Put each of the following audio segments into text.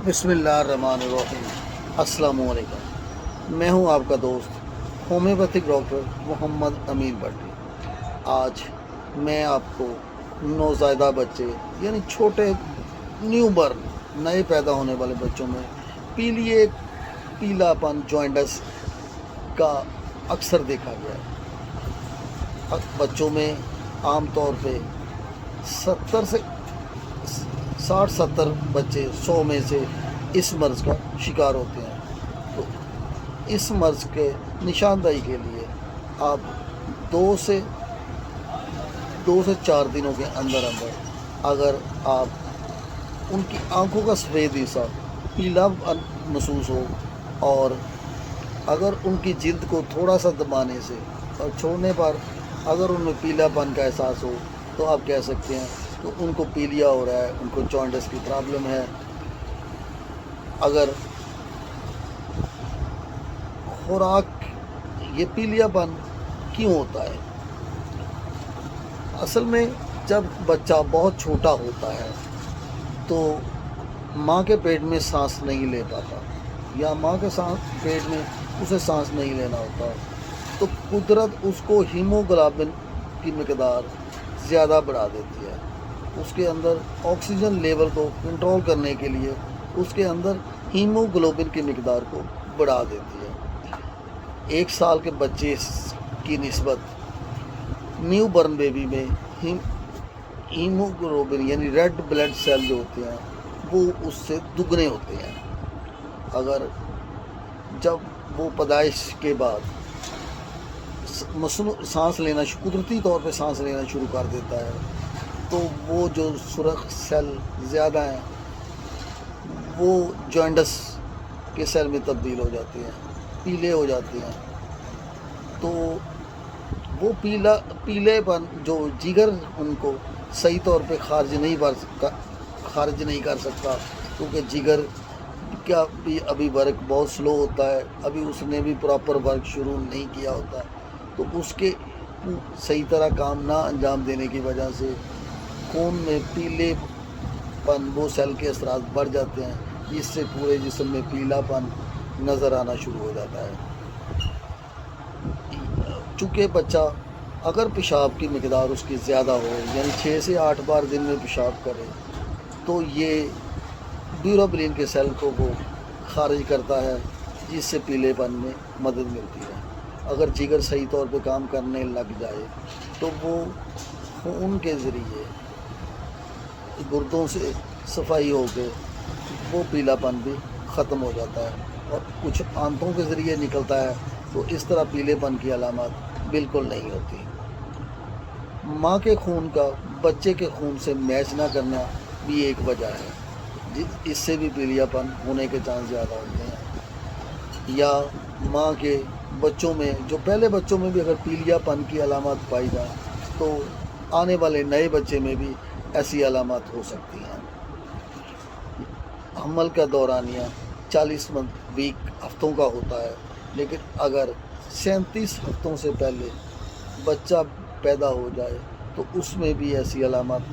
بسم اللہ الرحمن الرحیم۔ السلام علیکم، میں ہوں آپ کا دوست ہومیوپیتھک ڈاکٹر محمد امین بٹی۔ آج میں آپ کو نوزائیدہ بچے یعنی چھوٹے نیو برن نئے پیدا ہونے والے بچوں میں پیلا پن جوائنٹس کا اکثر دیکھا گیا ہے۔ بچوں میں عام طور پہ 60-70 بچے 100 میں سے اس مرض کا شکار ہوتے ہیں۔ تو اس مرض کے نشاندہی کے لیے آپ 2 سے 4 دنوں کے اندر اگر آپ ان کی آنکھوں کا سفید حصہ پیلا محسوس ہو اور اگر ان کی جلد کو تھوڑا سا دبانے سے اور چھوڑنے پر اگر ان میں پیلا پن کا احساس ہو تو آپ کہہ سکتے ہیں تو ان کو پیلیا ہو رہا ہے، ان کو جوائنٹس کی پرابلم ہے۔ اگر خوراک یہ پیلیا پن کیوں ہوتا ہے؟ اصل میں جب بچہ بہت چھوٹا ہوتا ہے تو ماں کے پیٹ میں سانس نہیں لے پاتا یا ماں کے پیٹ میں اسے سانس نہیں لینا ہوتا، تو قدرت اس کو ہیموگلوبن کی مقدار زیادہ بڑھا دیتی ہے۔ اس کے اندر آکسیجن لیول کو کنٹرول کرنے کے لیے اس کے اندر ہیموگلوبن کی مقدار کو بڑھا دیتی ہے۔ 1 سال کے بچے کی نسبت نیو برن بیبی میں ہیموگلوبن یعنی ریڈ بلڈ سیل جو ہوتے ہیں وہ اس سے دگنے ہوتے ہیں۔ اگر جب وہ پیدائش کے بعد سانس لینا قدرتی طور پہ سانس لینا شروع کر دیتا ہے تو وہ جو سرخ سیل زیادہ ہیں وہ جوائنٹس کے سیل میں تبدیل ہو جاتے ہیں، پیلے ہو جاتے ہیں۔ تو وہ پیلے پن جو جگر ان کو صحیح طور پہ خارج نہیں کر سکتا، کیونکہ جگر کا بھی ابھی ورک بہت سلو ہوتا ہے، ابھی اس نے بھی پراپر ورک شروع نہیں کیا ہوتا، تو اس کے صحیح طرح کام نہ انجام دینے کی وجہ سے خون میں پیلے پن وہ سیل کے اثرات بڑھ جاتے ہیں، جس سے پورے جسم میں پیلا پن نظر آنا شروع ہو جاتا ہے۔ چونکہ بچہ اگر پیشاب کی مقدار اس کی زیادہ ہو یعنی 6 سے 8 بار دن میں پیشاب کرے تو یہ بیوروبلین کے سیل کو وہ خارج کرتا ہے، جس سے پیلے پن میں مدد ملتی ہے۔ اگر جگر صحیح طور پہ کام کرنے لگ جائے تو وہ خون کے ذریعے گردوں سے صفائی ہو کے وہ پیلا پن بھی ختم ہو جاتا ہے اور کچھ آنتوں کے ذریعے نکلتا ہے، تو اس طرح پیلے پن کی علامات بالکل نہیں ہوتی۔ ماں کے خون کا بچے کے خون سے میچ نہ کرنا بھی ایک وجہ ہے، اس سے بھی پیلیا پن ہونے کے چانس زیادہ ہوتے ہیں۔ یا ماں کے بچوں میں جو پہلے بچوں میں بھی اگر پیلیا پن کی علامات پائی جائیں تو آنے والے نئے بچے میں بھی ایسی علامات ہو سکتی ہیں۔ حمل کا دورانیہ 40 ہفتوں کا ہوتا ہے، لیکن اگر 37 ہفتوں سے پہلے بچہ پیدا ہو جائے تو اس میں بھی ایسی علامات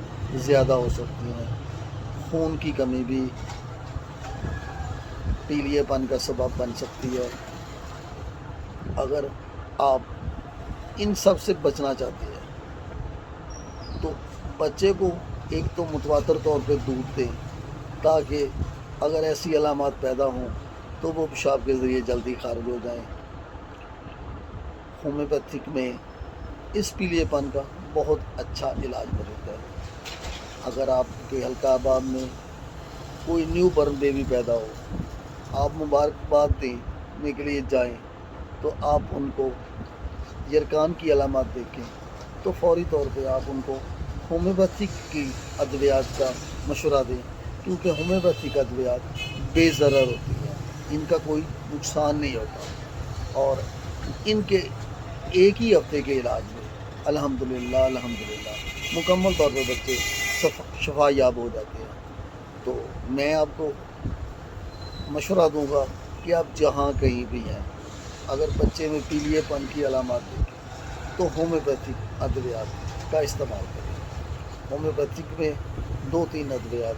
زیادہ ہو سکتی ہیں۔ خون کی کمی بھی پیلے پن کا سبب بن سکتی ہے۔ اگر آپ ان سب سے بچنا چاہتے ہیں تو بچے کو ایک تو متواتر طور پہ دودھ دیں تاکہ اگر ایسی علامات پیدا ہوں تو وہ پیشاب کے ذریعے جلدی خارج ہو جائیں۔ ہومیوپیتھک میں اس پیلے پن کا بہت اچھا علاج موجود ہے۔ اگر آپ کے حلقہ آباد میں کوئی نیو برن بیبی پیدا ہو، آپ مبارکباد دینے کے لیے جائیں تو آپ ان کو یرکان کی علامات دیکھیں تو فوری طور پہ آپ ان کو ہومیوپیتھک کی ادویات کا مشورہ دیں، کیونکہ ہومیوپیتھک ادویات بے ضرر ہوتی ہیں، ان کا کوئی نقصان نہیں ہوتا اور ان کے ایک ہی ہفتے کے علاج میں الحمدللہ مکمل طور پہ بچے شفا یاب ہو جاتے ہیں۔ تو میں آپ کو مشورہ دوں گا کہ آپ جہاں کہیں بھی ہیں اگر بچے میں پیلے پن کی علامات دیکھیں تو ہومیوپیتھک ادویات کا استعمال کریں۔ ہومیوپیتھک میں 2-3 ادویات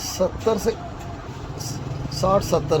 60-70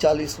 40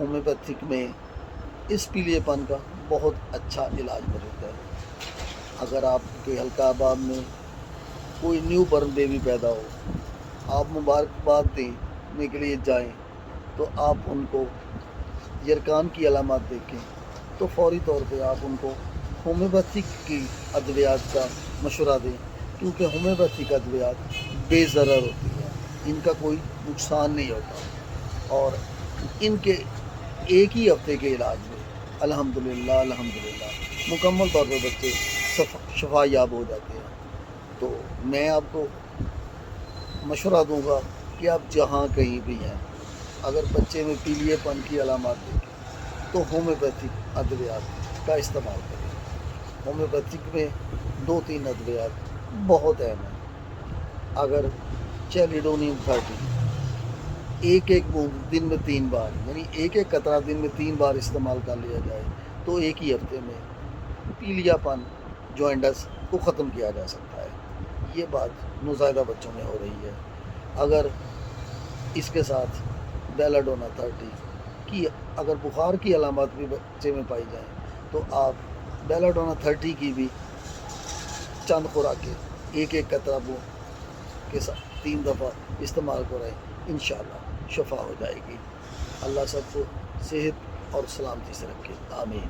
ہومیوپیتھک میں اس پیلے پن کا بہت اچھا علاج موجود ہے۔ اگر آپ کے حلقہ آباد میں کوئی نیو برن بیبی پیدا ہو، آپ مبارکباد دینے کے لیے جائیں تو آپ ان کو یرکان کی علامات دیکھیں تو فوری طور پہ آپ ان کو ہومیوپیتھک کی ادویات کا مشورہ دیں، کیونکہ ہومیوپیتھک ادویات بے ضرر ہوتی ہیں، ان کا کوئی نقصان نہیں ہوتا، اور ان کے ایک ہی ہفتے کے علاج میں الحمدللہ مکمل طور پہ بچے شفا یاب ہو جاتے ہیں۔ تو میں آپ کو مشورہ دوں گا کہ آپ جہاں کہیں بھی ہیں، اگر بچے میں پیلیے پن کی علامات دیکھیں تو ہومیوپیتھک ادویات کا استعمال کریں۔ ہومیوپیتھک میں 2-3 ادویات بہت اہم ہیں۔ اگر چیلیڈونیم 30 ایک بوند دن میں 3 بار، یعنی ایک قطرہ دن میں 3 بار استعمال کر لیا جائے تو ایک ہی ہفتے میں پیلیا پن جوائنٹس کو ختم کیا جا سکتا ہے۔ یہ بات نوزائیدہ بچوں میں ہو رہی ہے۔ اگر اس کے ساتھ بیلاڈونا 30 کی اگر بخار کی علامات بھی بچے میں پائی جائیں تو آپ بیلاڈونا 30 کی بھی چند خوراکیں ایک قطرہ بوند کے ساتھ 3 دفعہ استعمال کریں، انشاءاللہ شفا ہو جائے گی۔ اللہ سب کو صحت اور سلامتی سے رکھے، آمین۔